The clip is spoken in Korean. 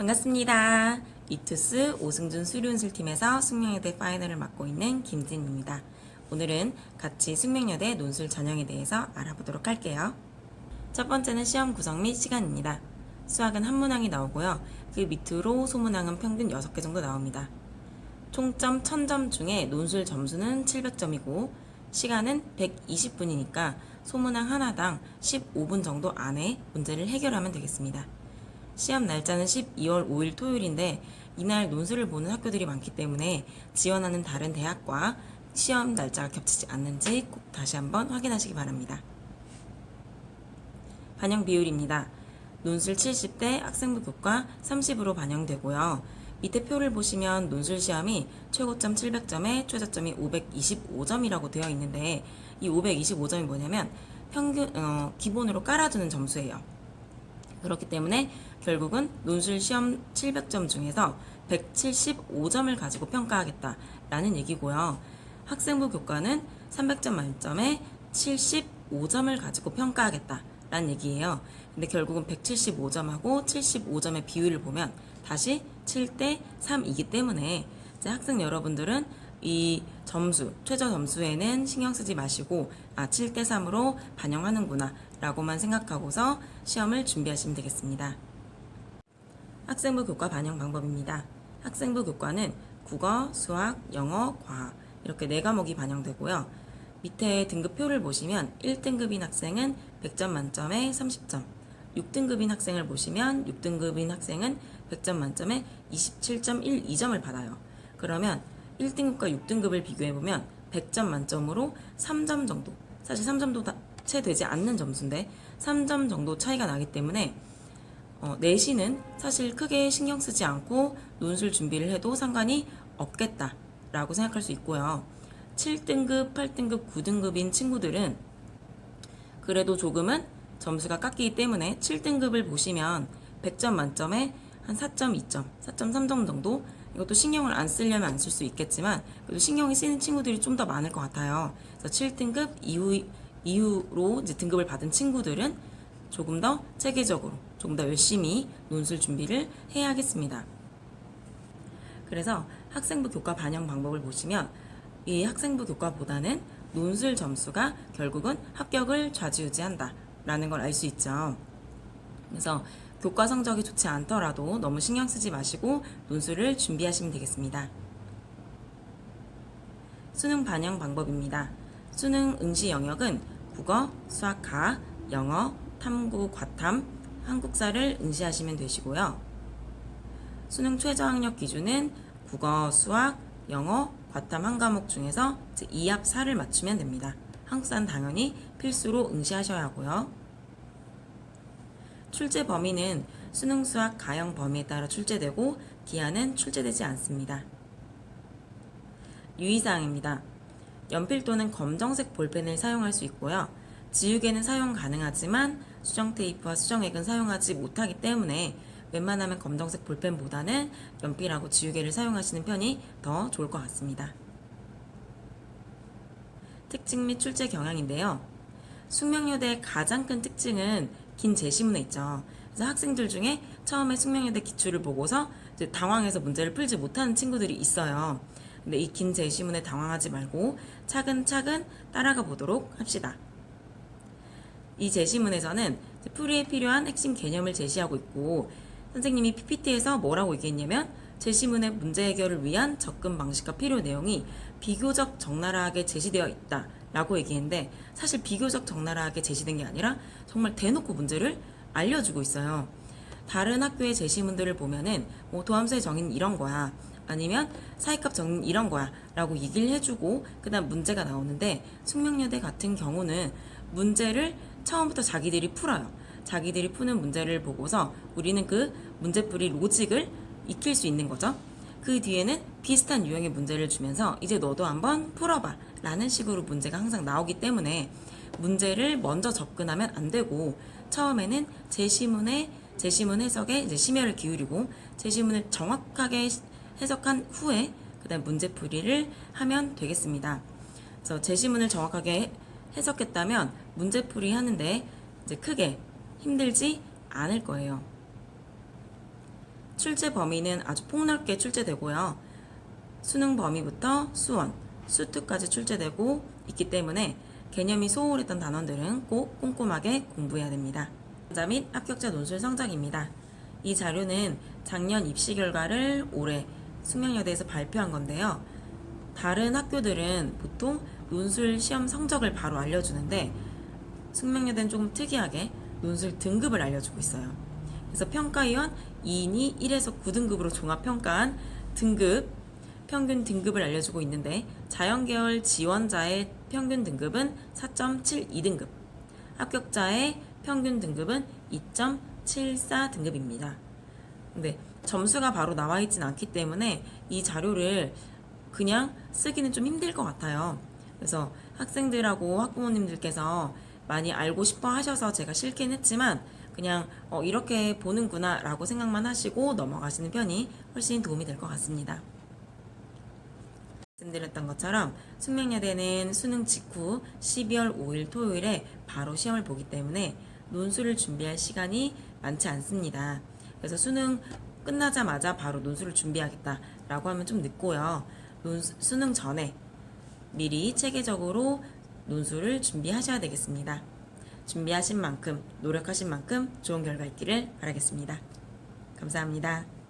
반갑습니다. 이투스 오승준 수료논술팀에서 숙명여대 파이널을 맡고 있는 김진입니다. 오늘은 같이 숙명여대 논술 전형에 대해서 알아보도록 할게요. 첫 번째는 시험 구성 및 시간입니다. 수학은 한 문항이 나오고요. 그 밑으로 소문항은 평균 6개 정도 나옵니다. 총점 1000점 중에 논술 점수는 700점이고 시간은 120분이니까 소문항 하나당 15분 정도 안에 문제를 해결하면 되겠습니다. 시험 날짜는 12월 5일 토요일인데 이날 논술을 보는 학교들이 많기 때문에 지원하는 다른 대학과 시험 날짜가 겹치지 않는지 꼭 다시 한번 확인하시기 바랍니다. 반영 비율입니다. 논술 70대 학생부 교과 30으로 반영되고요. 밑에 표를 보시면 논술 시험이 최고점 700점에 최저점이 525점이라고 되어 있는데 이 525점이 뭐냐면 평균 기본으로 깔아주는 점수예요. 그렇기 때문에 결국은 논술 시험 700점 중에서 175점을 가지고 평가하겠다라는 얘기고요. 학생부 교과는 300점 만점에 75점을 가지고 평가하겠다라는 얘기예요. 근데 결국은 175점하고 75점의 비율을 보면 다시 7대 3이기 때문에 이제 학생 여러분들은 이 점수, 최저 점수에는 신경 쓰지 마시고 7대 3으로 반영하는구나 라고만 생각하고서 시험을 준비하시면 되겠습니다. 학생부 교과 반영 방법입니다. 학생부 교과는 국어, 수학, 영어, 과학 이렇게 4과목이 반영되고요. 밑에 등급표를 보시면 1등급인 학생은 100점 만점에 30점, 6등급인 학생을 보시면 6등급인 학생은 100점 만점에 27.12점을 받아요. 그러면 1등급과 6등급을 비교해보면 100점 만점으로 3점 정도, 사실 3점도 채 되지 않는 점수인데 3점 정도 차이가 나기 때문에 내신은 사실 크게 신경 쓰지 않고 논술 준비를 해도 상관이 없겠다라고 생각할 수 있고요. 7등급, 8등급, 9등급인 친구들은 그래도 조금은 점수가 깎이기 때문에 7등급을 보시면 100점 만점에 한 4.2점, 4.3점 정도 이것도 신경을 안 쓰려면 안 쓸 수 있겠지만 그래도 신경이 쓰이는 친구들이 좀 더 많을 것 같아요. 그래서 7등급 이후로 이제 등급을 받은 친구들은 조금 더 체계적으로, 조금 더 열심히 논술 준비를 해야겠습니다. 그래서 학생부 교과 반영 방법을 보시면 이 학생부 교과보다는 논술 점수가 결국은 합격을 좌지우지한다 라는 걸 알 수 있죠. 그래서 교과 성적이 좋지 않더라도 너무 신경 쓰지 마시고 논술을 준비하시면 되겠습니다. 수능 반영 방법입니다. 수능 응시 영역은 국어, 수학, 과학, 영어, 탐구, 과탐, 한국사를 응시하시면 되시고요. 수능 최저학력 기준은 국어, 수학, 영어, 과탐 한 과목 중에서 2합 4를 맞추면 됩니다. 한국사는 당연히 필수로 응시하셔야 하고요. 출제 범위는 수능 수학 가형 범위에 따라 출제되고 기한은 출제되지 않습니다. 유의사항입니다. 연필 또는 검정색 볼펜을 사용할 수 있고요. 지우개는 사용 가능하지만 수정 테이프와 수정액은 사용하지 못하기 때문에 웬만하면 검정색 볼펜보다는 연필하고 지우개를 사용하시는 편이 더 좋을 것 같습니다. 특징 및 출제 경향인데요. 숙명여대의 가장 큰 특징은 긴 제시문에 있죠. 그래서 학생들 중에 처음에 숙명여대 기출을 보고서 이제 당황해서 문제를 풀지 못하는 친구들이 있어요. 근데 이 긴 제시문에 당황하지 말고 차근차근 따라가 보도록 합시다. 이 제시문에서는 풀이에 필요한 핵심 개념을 제시하고 있고 선생님이 PPT에서 뭐라고 얘기했냐면 제시문의 문제 해결을 위한 접근 방식과 필요 내용이 비교적 적나라하게 제시되어 있다 라고 얘기했는데 사실 비교적 적나라하게 제시된 게 아니라 정말 대놓고 문제를 알려주고 있어요. 다른 학교의 제시문들을 보면은 도함수의 정의는 이런 거야 아니면 사이값 정의는 이런 거야 라고 얘기를 해주고 그 다음 문제가 나오는데 숙명여대 같은 경우는 문제를 처음부터 자기들이 풀어요. 자기들이 푸는 문제를 보고서 우리는 그 문제풀이 로직을 익힐 수 있는 거죠. 그 뒤에는 비슷한 유형의 문제를 주면서 이제 너도 한번 풀어봐 라는 식으로 문제가 항상 나오기 때문에 문제를 먼저 접근하면 안 되고 처음에는 제시문 해석에 이제 심혈을 기울이고 제시문을 정확하게 해석한 후에 그다음 문제풀이를 하면 되겠습니다. 그래서 제시문을 정확하게 해석했다면 문제풀이 하는데 이제 크게 힘들지 않을 거예요. 출제 범위는 아주 폭넓게 출제되고요. 수능 범위부터 수원, 수특까지 출제되고 있기 때문에 개념이 소홀했던 단원들은 꼭 꼼꼼하게 공부해야 됩니다. 당첨자 및 합격자 논술 성적입니다. 이 자료는 작년 입시 결과를 올해 숙명여대에서 발표한 건데요. 다른 학교들은 보통 논술 시험 성적을 바로 알려주는데 숙명여대는 조금 특이하게 논술 등급을 알려주고 있어요. 그래서 평가위원 2인이 1에서 9등급으로 종합평가한 등급, 평균 등급을 알려주고 있는데 자연계열 지원자의 평균 등급은 4.72등급, 합격자의 평균 등급은 2.74등급입니다. 근데 점수가 바로 나와 있진 않기 때문에 이 자료를 그냥 쓰기는 좀 힘들 것 같아요. 그래서 학생들하고 학부모님들께서 많이 알고 싶어 하셔서 제가 실긴 했지만 그냥 이렇게 보는구나 라고 생각만 하시고 넘어가시는 편이 훨씬 도움이 될 것 같습니다. 말씀드렸던 것처럼 숙명여대는 수능 직후 12월 5일 토요일에 바로 시험을 보기 때문에 논술을 준비할 시간이 많지 않습니다. 그래서 수능 끝나자마자 바로 논술을 준비하겠다라고 하면 좀 늦고요. 수능 전에 미리 체계적으로 논술을 준비하셔야 되겠습니다. 준비하신 만큼, 노력하신 만큼 좋은 결과 있기를 바라겠습니다. 감사합니다.